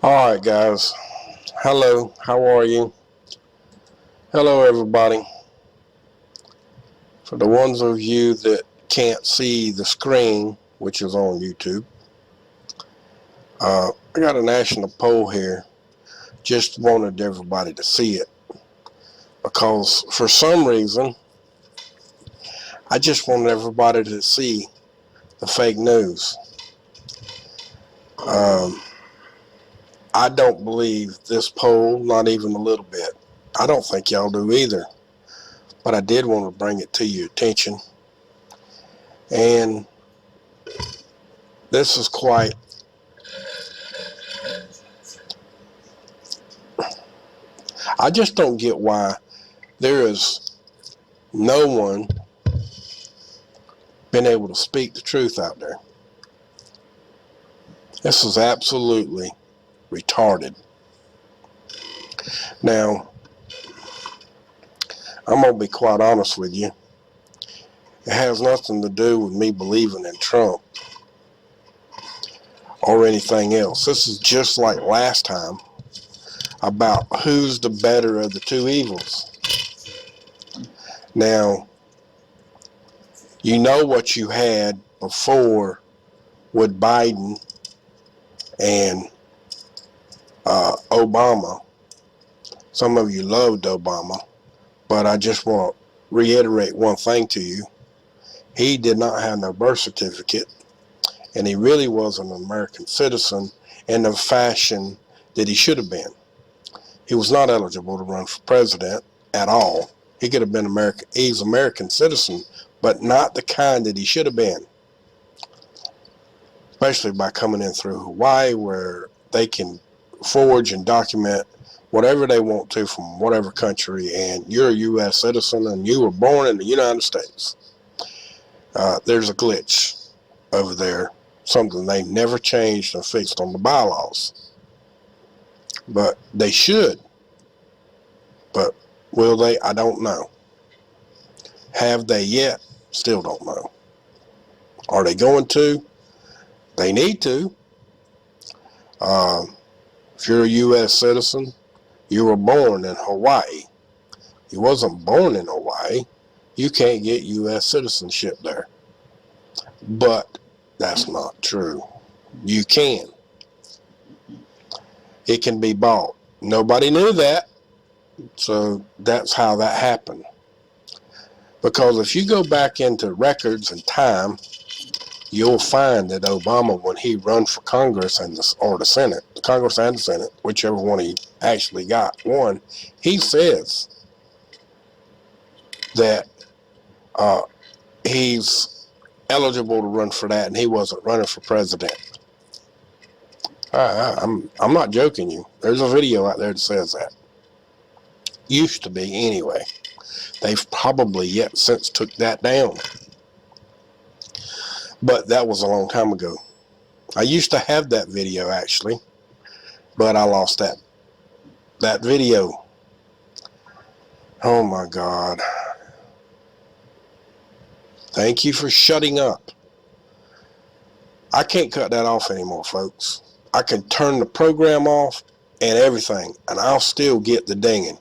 Alright guys, hello, how are you? Hello everybody. For the ones of you that can't see the screen, which is on YouTube, I got a national poll here. Just wanted everybody to see it. Because for some reason, I just wanted everybody to see the fake news. I don't believe this poll, not even a little bit. I don't think y'all do either. But I did want to bring it to your attention. And this is quite I just don't get why there is no one been able to speak the truth out there. This is absolutely retarded. Now, I'm going to be quite honest with you. It has nothing to do with me believing in Trump or anything else. This is just like last time about who's the better of the two evils. Now, you know what you had before with Biden and Obama. Some of you loved Obama, but I just want to reiterate one thing to you. He did not have no birth certificate, and he really wasn't an American citizen in the fashion that he should have been. He was not eligible to run for president at all. He could have been American. He's an American citizen, but not the kind that he should have been, especially by coming in through Hawaii, where they can forge and document whatever they want to from whatever country, and you're a U.S. citizen and you were born in the United States. There's a glitch over there, something they never changed and fixed on the bylaws. But they should. But will they? I don't know. Have they yet? Still don't know. Are they going to? They need to. If you're a U.S. citizen, you were born in Hawaii. You wasn't born in Hawaii. You can't get U.S. citizenship there. But that's not true. You can. It can be bought. Nobody knew that. So that's how that happened. Because if you go back into records and time, you'll find that Obama, when he run for Congress or the Senate, the Congress and the Senate, whichever one he actually got won, he says that he's eligible to run for that, and he wasn't running for president. I'm not joking you. There's a video out there that says that. Used to be anyway. They've probably yet since took that down. But that was a long time ago. I used to have that video actually, but I lost that video. Oh my God. Thank you for shutting up. I can't cut that off anymore, folks. I can turn the program off and everything, and I'll still get the dinging.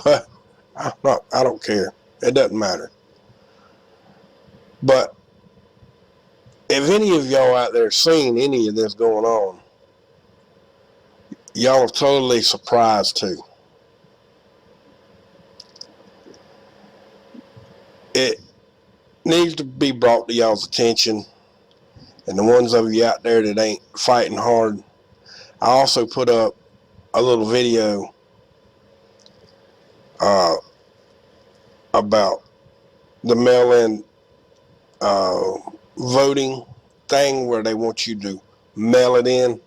But I don't care. It doesn't matter. But if any of y'all out there seen any of this going on, y'all are totally surprised too. It needs to be brought to y'all's attention, and the ones of you out there that ain't fighting hard. I also put up a little video about the mail-in voting thing where they want you to mail it in.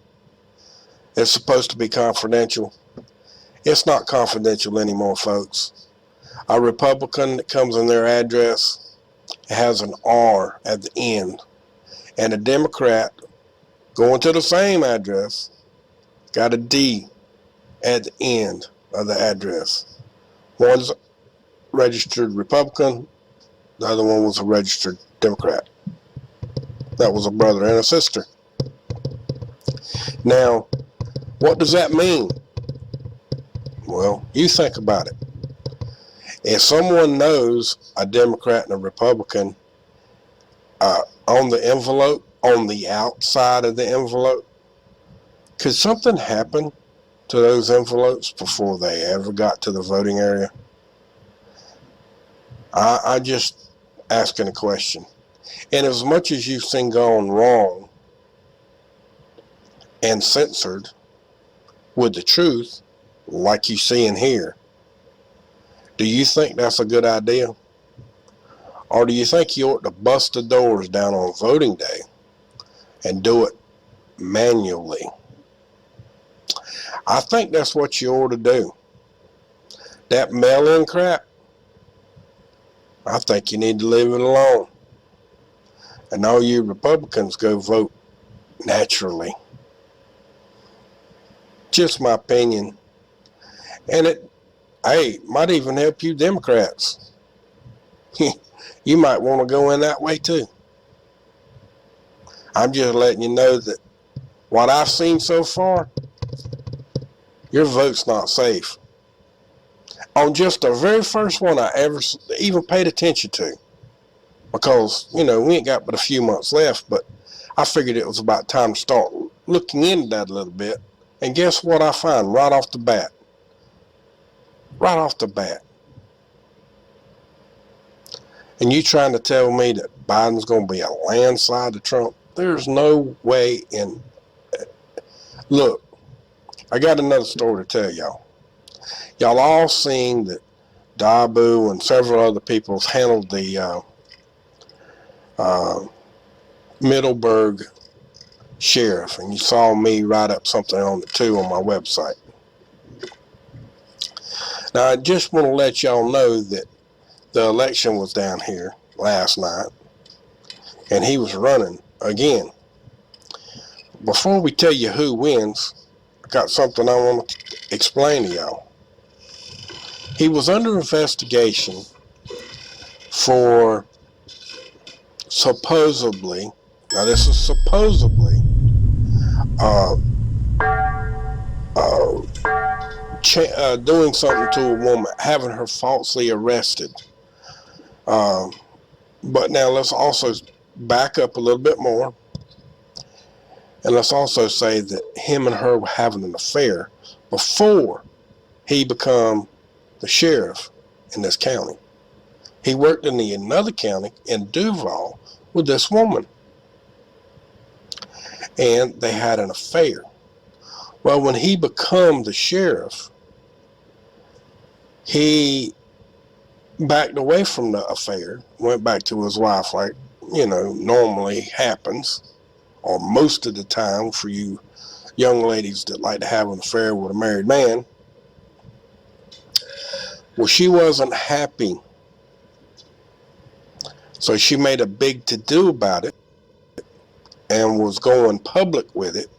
It's supposed to be confidential. It's not confidential anymore, folks. A Republican that comes in their address has an R at the end, and a Democrat going to the same address got a D at the end of the address. One's registered Republican, the other one was a registered Democrat. That was a brother and a sister. Now, what does that mean? Well, you think about it. If someone knows a Democrat and a Republican on the envelope, on the outside of the envelope, could something happen to those envelopes before they ever got to the voting area? I just asking a question. And as much as you've seen gone wrong and censored with the truth, like you see in here, do you think that's a good idea? Or do you think you ought to bust the doors down on voting day and do it manually? I think that's what you ought to do. That mail-in crap, I think you need to leave it alone. And all you Republicans go vote naturally. Just my opinion. And it might even help you Democrats. You might want to go in that way too. I'm just letting you know that what I've seen so far, your vote's not safe. On just the very first one I ever even paid attention to, because, we ain't got but a few months left, but I figured it was about time to start looking into that a little bit. And guess what I find right off the bat? Right off the bat. And you trying to tell me that Biden's going to be a landslide to Trump? There's no way in. Look, I got another story to tell y'all. Y'all all seen that Dabu and several other people handled the Middleburg sheriff, and you saw me write up something on it too on my website. Now, I just want to let y'all know that the election was down here last night, and he was running again. Before we tell you who wins, I got something I want to explain to y'all. He was under investigation for supposedly, now this is supposedly, doing something to a woman, having her falsely arrested. But now let's also back up a little bit more. And let's also say that him and her were having an affair before he became the sheriff in this county. He worked in another county in Duval with this woman. And they had an affair. Well, when he became the sheriff, he backed away from the affair, went back to his wife like, normally happens, or most of the time for you young ladies that like to have an affair with a married man. Well, she wasn't happy. So she made a big to-do about it and was going public with it.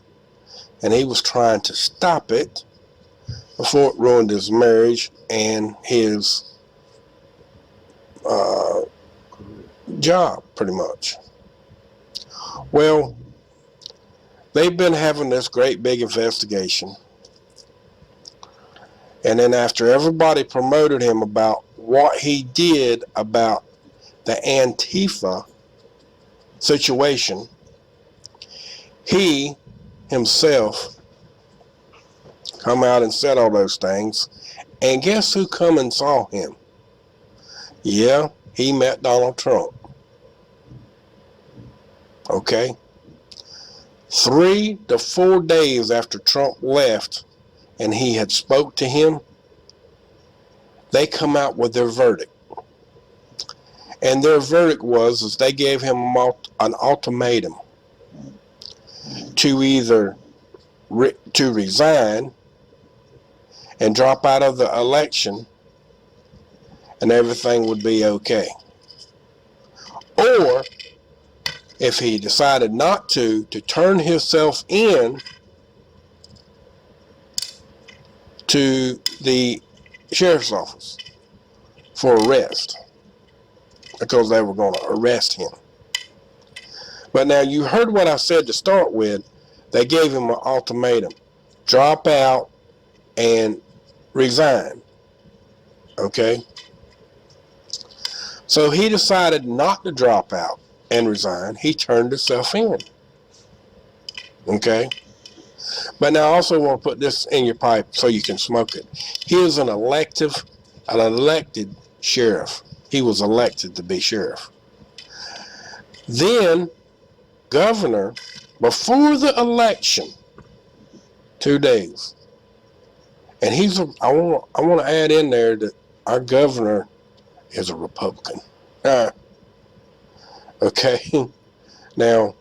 And he was trying to stop it before it ruined his marriage and his job, pretty much. Well, they've been having this great big investigation. And then after everybody promoted him about what he did about the Antifa situation, he himself come out and said all those things. And guess who come and saw him? Yeah, he met Donald Trump. Okay? 3 to 4 days after Trump left and he had spoke to him, they come out with their verdict. And their verdict was they gave him an ultimatum to either to resign and drop out of the election and everything would be okay. Or if he decided not to turn himself in to the sheriff's office for arrest, because they were going to arrest him. But now you heard what I said to start with. They gave him an ultimatum: drop out and resign. Okay? So he decided not to drop out and resign. He turned himself in. Okay? But now I also want to put this in your pipe so you can smoke it. He is an elected sheriff. He was elected to be sheriff. Then, governor, before the election, 2 days, and I want to add in there that our governor is a Republican. Okay. Now,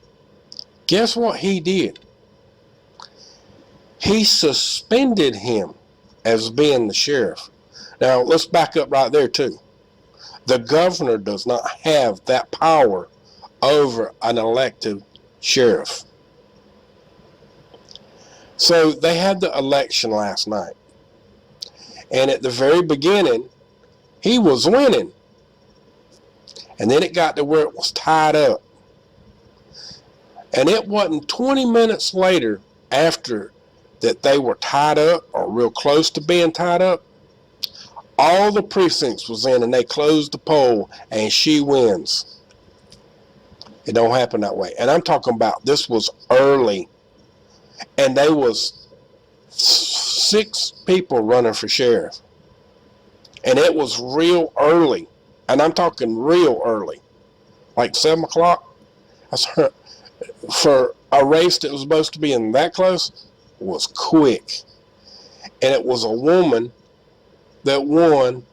guess what he did? He suspended him as being the sheriff. Now, let's back up right there, too. The governor does not have that power over an elected sheriff. So they had the election last night. And at the very beginning, he was winning. And then it got to where it was tied up. And it wasn't 20 minutes later after that they were tied up or real close to being tied up. All the precincts was in and they closed the poll and she wins. It don't happen that way. And I'm talking about this was early. And there was 6 people running for sheriff. And it was real early. And I'm talking real early. Like 7 o'clock. For a race that was supposed to be in that close, was quick. And it was a woman that won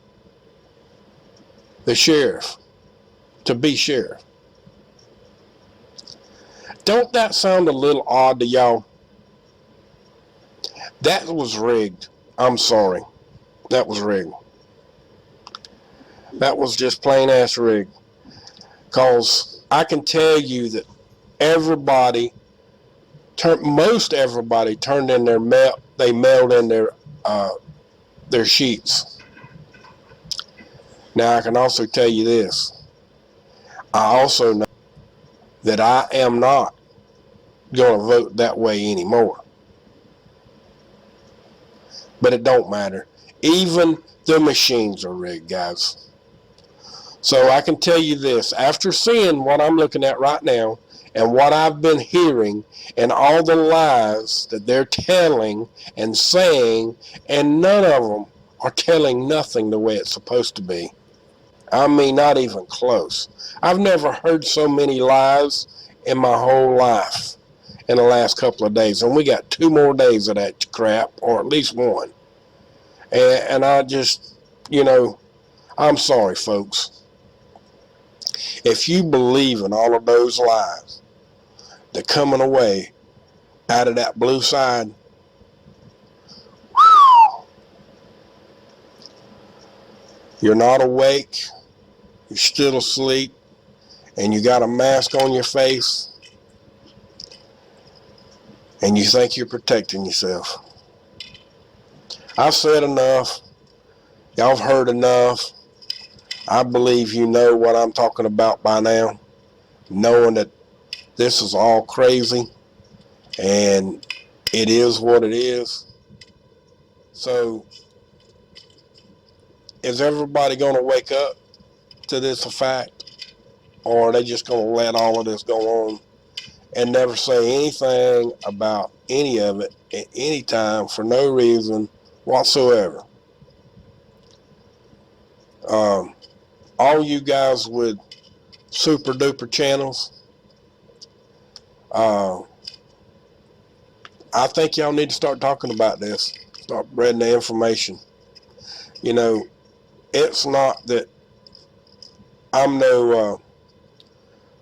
the sheriff to be sheriff. Don't that sound a little odd to y'all? That was rigged. I'm sorry. That was rigged. That was just plain ass rigged. Because I can tell you that most everybody turned in their mail. They mailed in their sheets. Now I can also tell you this. I also know that I am not going to vote that way anymore. But it don't matter. Even the machines are rigged, guys. So I can tell you this. After seeing what I'm looking at right now and what I've been hearing and all the lies that they're telling and saying, and none of them are telling nothing the way it's supposed to be. I mean, not even close. I've never heard so many lies in my whole life in the last couple of days. And we got 2 more days of that crap, or at least 1. And I just, I'm sorry, folks. If you believe in all of those lies that coming away out of that blue side, you're not awake, you're still asleep, and you got a mask on your face, and you think you're protecting yourself. I've said enough. Y'all have heard enough. I believe you know what I'm talking about by now, knowing that this is all crazy, and it is what it is. So, is everybody going to wake up to this a fact, or are they just going to let all of this go on and never say anything about any of it at any time for no reason whatsoever? All you guys with super duper channels, I think y'all need to start talking about this. Start spreading the information. It's not that I'm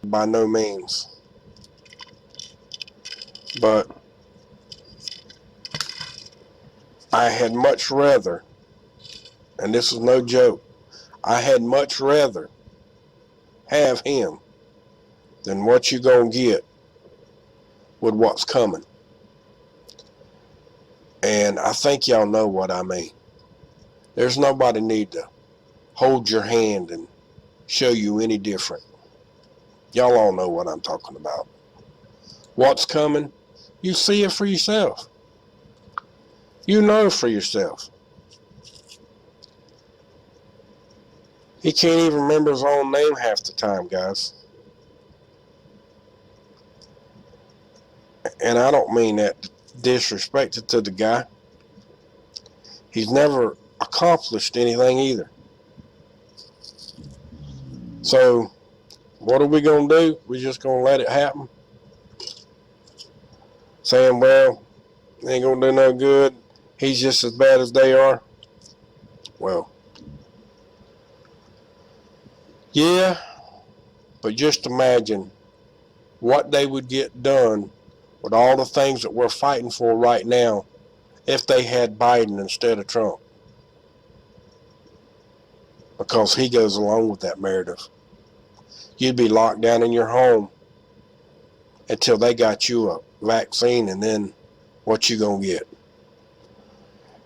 by no means, but I had much rather, and this is no joke, I had much rather have him than what you gonna get with what's coming. And I think y'all know what I mean. There's nobody need to hold your hand and show you any different. Y'all all know what I'm talking about. What's coming You see it for yourself. You know for yourself. He can't even remember his own name half the time, guys. And I don't mean that disrespected to the guy. He's never accomplished anything either. So, what are we going to do? We're just going to let it happen? Saying, well, ain't going to do no good. He's just as bad as they are. Well, yeah, but just imagine what they would get done with all the things that we're fighting for right now if they had Biden instead of Trump. Because he goes along with that narrative. You'd be locked down in your home until they got you a vaccine, and then what you gonna get?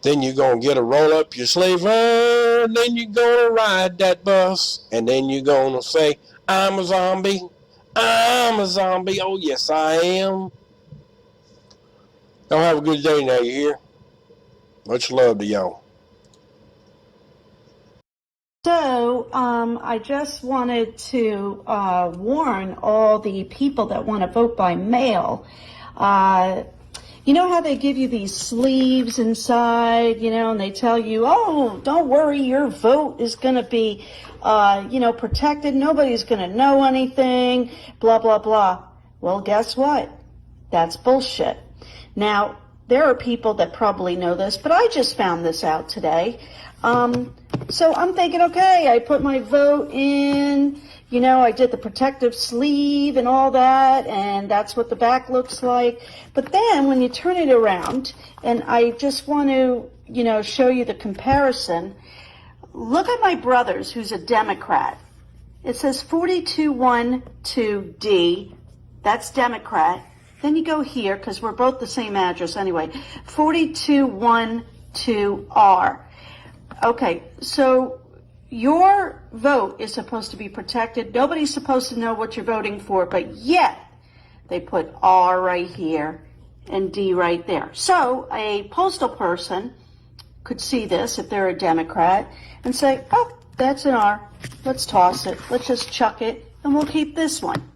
Then you gonna get a roll up your sleeve, and then you gonna ride that bus, and then you gonna say, I'm a zombie, I'm a zombie, oh yes I am. Y'all have a good day now, you hear? Much love to y'all. So, I just wanted to warn all the people that want to vote by mail. You know how they give you these sleeves inside, and they tell you, oh, don't worry, your vote is going to be, protected. Nobody's going to know anything, blah, blah, blah. Well, guess what? That's bullshit. Now, there are people that probably know this, but I just found this out today. So I'm thinking, okay, I put my vote in, I did the protective sleeve and all that, and that's what the back looks like. But then when you turn it around, and I just want to, show you the comparison, look at my brother's, who's a Democrat. It says 4212D, that's Democrat. Then you go here, because we're both the same address anyway, 4212R. Okay, so your vote is supposed to be protected. Nobody's supposed to know what you're voting for, but yet they put R right here and D right there. So a postal person could see this if they're a Democrat and say, oh, that's an R. Let's toss it. Let's just chuck it, and we'll keep this one.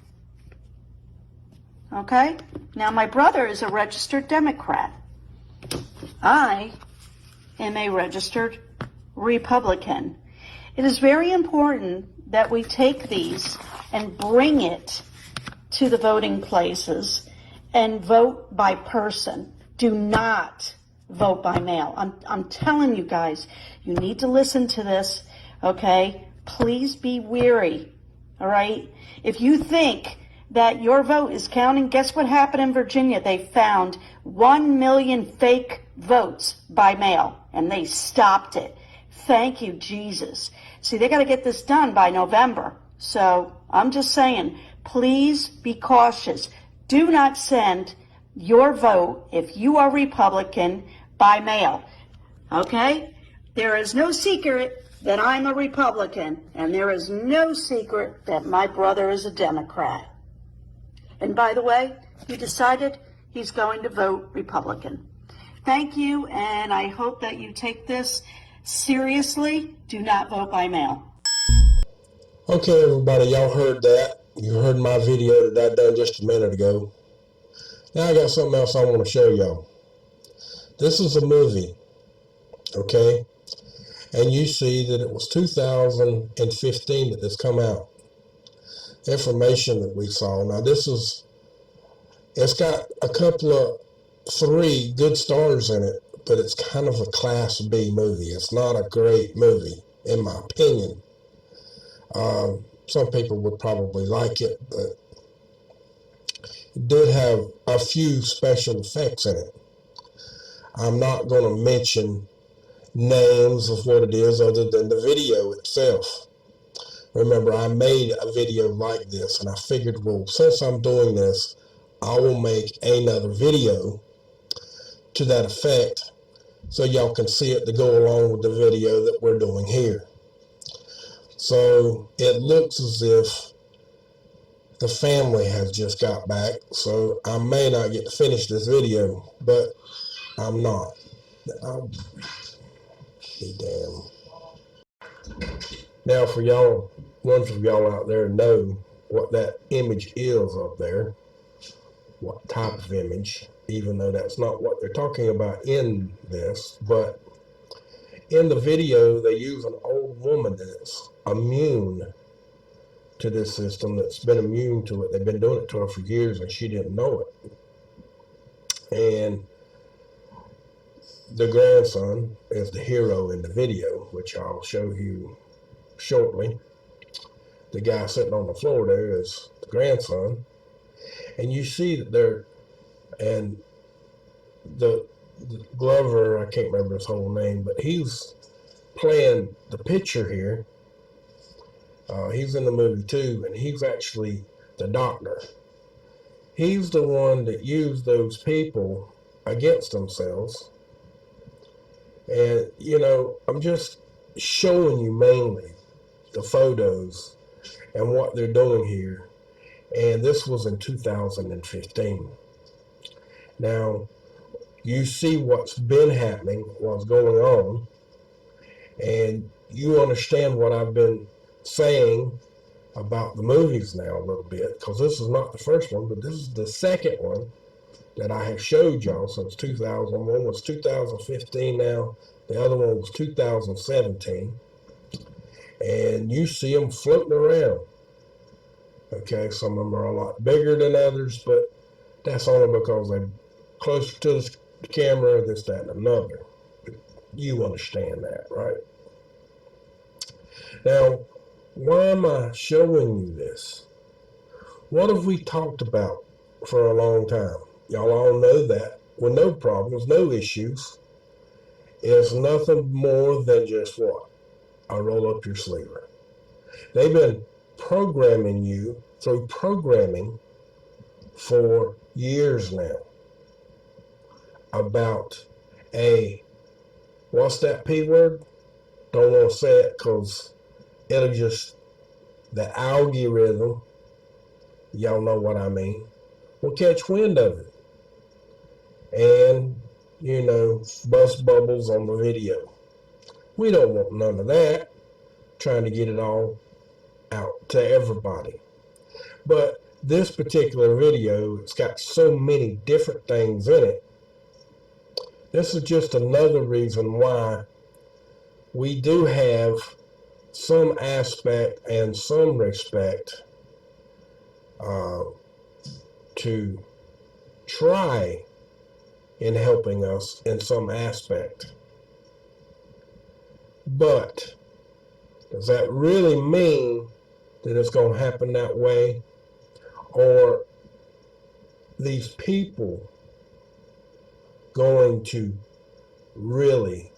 Okay? Now, my brother is a registered Democrat. I am a registered Republican. It is very important that we take these and bring it to the voting places and vote by person. Do not vote by mail. I'm telling you guys, you need to listen to this, okay? Please be wary, all right? If you think that your vote is counting, guess what happened in Virginia? They found 1 million fake votes by mail, and they stopped it. Thank you, Jesus. See, they got to get this done by November. So I'm just saying, please be cautious. Do not send your vote, if you are Republican, by mail. Okay? There is no secret that I'm a Republican, and there is no secret that my brother is a Democrat. And by the way, he decided he's going to vote Republican. Thank you, and I hope that you take this seriously. Do not vote by mail. Okay, everybody, y'all heard that. You heard my video that I done just a minute ago. Now I got something else I want to show y'all. This is a movie, okay? And you see that it was 2015 that this come out. Information that we saw. Now it's got a couple of 3 good stars in it, but it's kind of a Class B movie. It's not a great movie, in my opinion. Some people would probably like it, but it did have a few special effects in it. I'm not going to mention names of what it is other than the video itself. Remember, I made a video like this, and I figured, well, since I'm doing this, I will make another video to that effect so y'all can see it to go along with the video that we're doing here. So it looks as if the family has just got back, so I may not get to finish this video, but I'm not. I'll be damned. Now, for y'all, ones of y'all out there know what that image is up there, what type of image, even though that's not what they're talking about in this, but in the video, they use an old woman that's immune to this system, that's been immune to it. They've been doing it to her for years, and she didn't know it. And the grandson is the hero in the video, which I'll show you shortly. The guy sitting on the floor there is the grandson. And you see that they're, and the Glover, I can't remember his whole name, but he's playing the pitcher here. He's in the movie too, and he's actually the doctor. He's the one that used those people against themselves. And, you know, I'm just showing you mainly the photos and what they're doing here. And this was in 2015. Now, you see what's been happening, what's going on, and you understand what I've been saying about the movies now a little bit, because this is not the first one, but this is the second one that I have showed y'all since 2000. One was 2015 now, the other one was 2017, and you see them floating around. Okay, some of them are a lot bigger than others, but that's only because they're closer to the camera, this, that, and another. You understand that, right? Now, why am I showing you this? What have we talked about for a long time? Y'all all know that with no problems, no issues, is nothing more than just what? A roll up your sleeve. They've been programming you through programming for years now about what's that P word? Don't want to say it because it'll just, the algorithm, y'all know what I mean, will catch wind of it. And, you know, bust bubbles on the video. We don't want none of that, trying to get it all out to everybody. But this particular video, it's got so many different things in it. This is just another reason why we do have some aspect and some respect to try in helping us in some aspect. But does that really mean that it's going to happen that way? Or these people going to really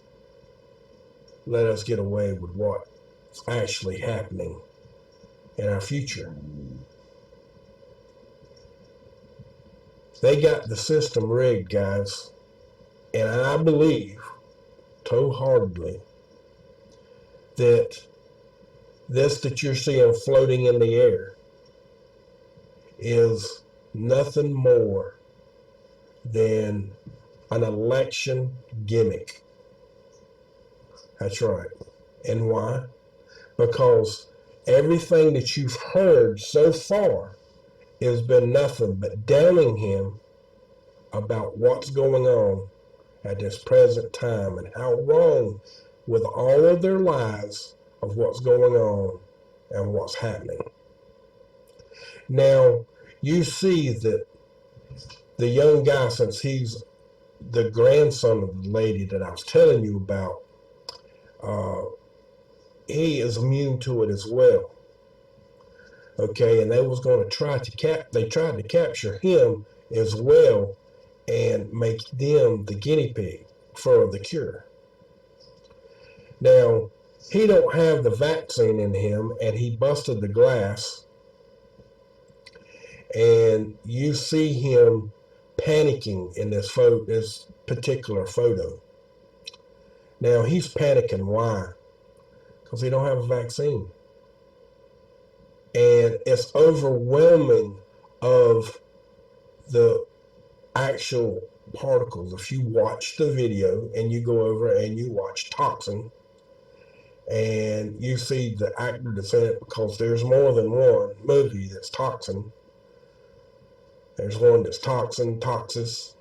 let us get away with what's actually happening in our future? They got the system rigged, guys. And I believe wholeheartedly that this that you're seeing floating in the air is nothing more than an election gimmick. That's right. And why? Because everything that you've heard so far has been nothing but damning him about what's going on at this present time and how wrong with all of their lives of what's going on and what's happening. Now, you see that the young guy, since he's the grandson of the lady that I was telling you about, he is immune to it as well. Okay, and they was going to try to they tried to capture him as well and make them the guinea pig for the cure. Now, he don't have the vaccine in him, and he busted the glass, and you see him panicking in this particular photo. Now, he's panicking. Why? Because he don't have a vaccine. and it's overwhelming of the actual particles. If you watch the video and you go over and you watch Toxin, and you see the actor that's in it, because there's more than one movie that's Toxin. There's one that's Toxin, Toxis.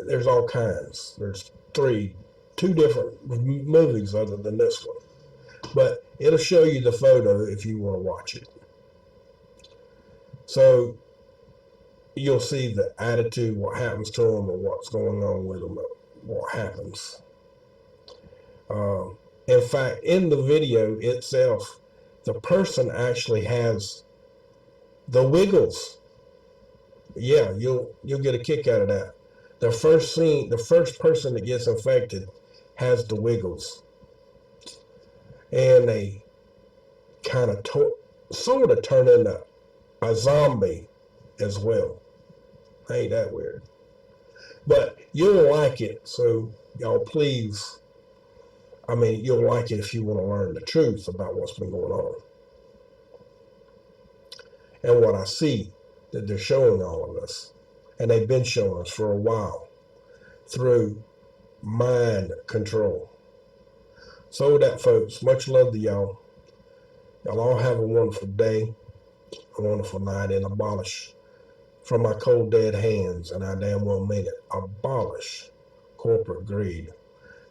There's all kinds. There's two different movies other than this one. But it'll show you the photo if you want to watch it. So you'll see the attitude, what happens to them, or what's going on with them, what happens. In fact, in the video itself, the person actually has the wiggles. Yeah, you'll get a kick out of that. The first person that gets infected has the wiggles, and they kind of sort of turn into a zombie as well. Ain't that weird? But you'll like it, so y'all please. I mean, you'll like it if you want to learn the truth about what's been going on. And what I see that they're showing all of us, and they've been showing us for a while, through mind control. So with that, folks, much love to y'all. Y'all all have a wonderful day, a wonderful night, and abolish from my cold dead hands, and I damn well mean it, abolish corporate greed.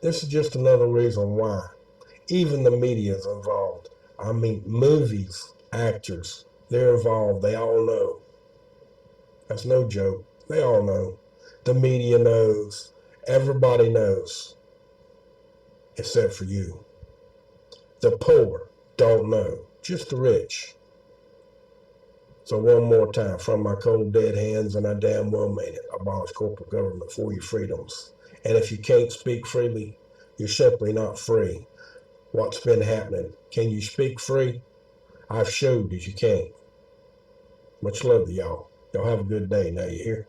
This is just another reason why even the media is involved. I mean, movies, actors, they're involved. They all know. That's no joke. They all know. The media knows. Everybody knows. Except for you. The poor don't know. Just the rich. So one more time, from my cold dead hands, and I damn well mean it, abolish corporate government for your freedoms. And if you can't speak freely, you're simply not free. What's been happening? Can you speak free? I've showed that you can't. Much love to y'all. Y'all have a good day. Now you hear?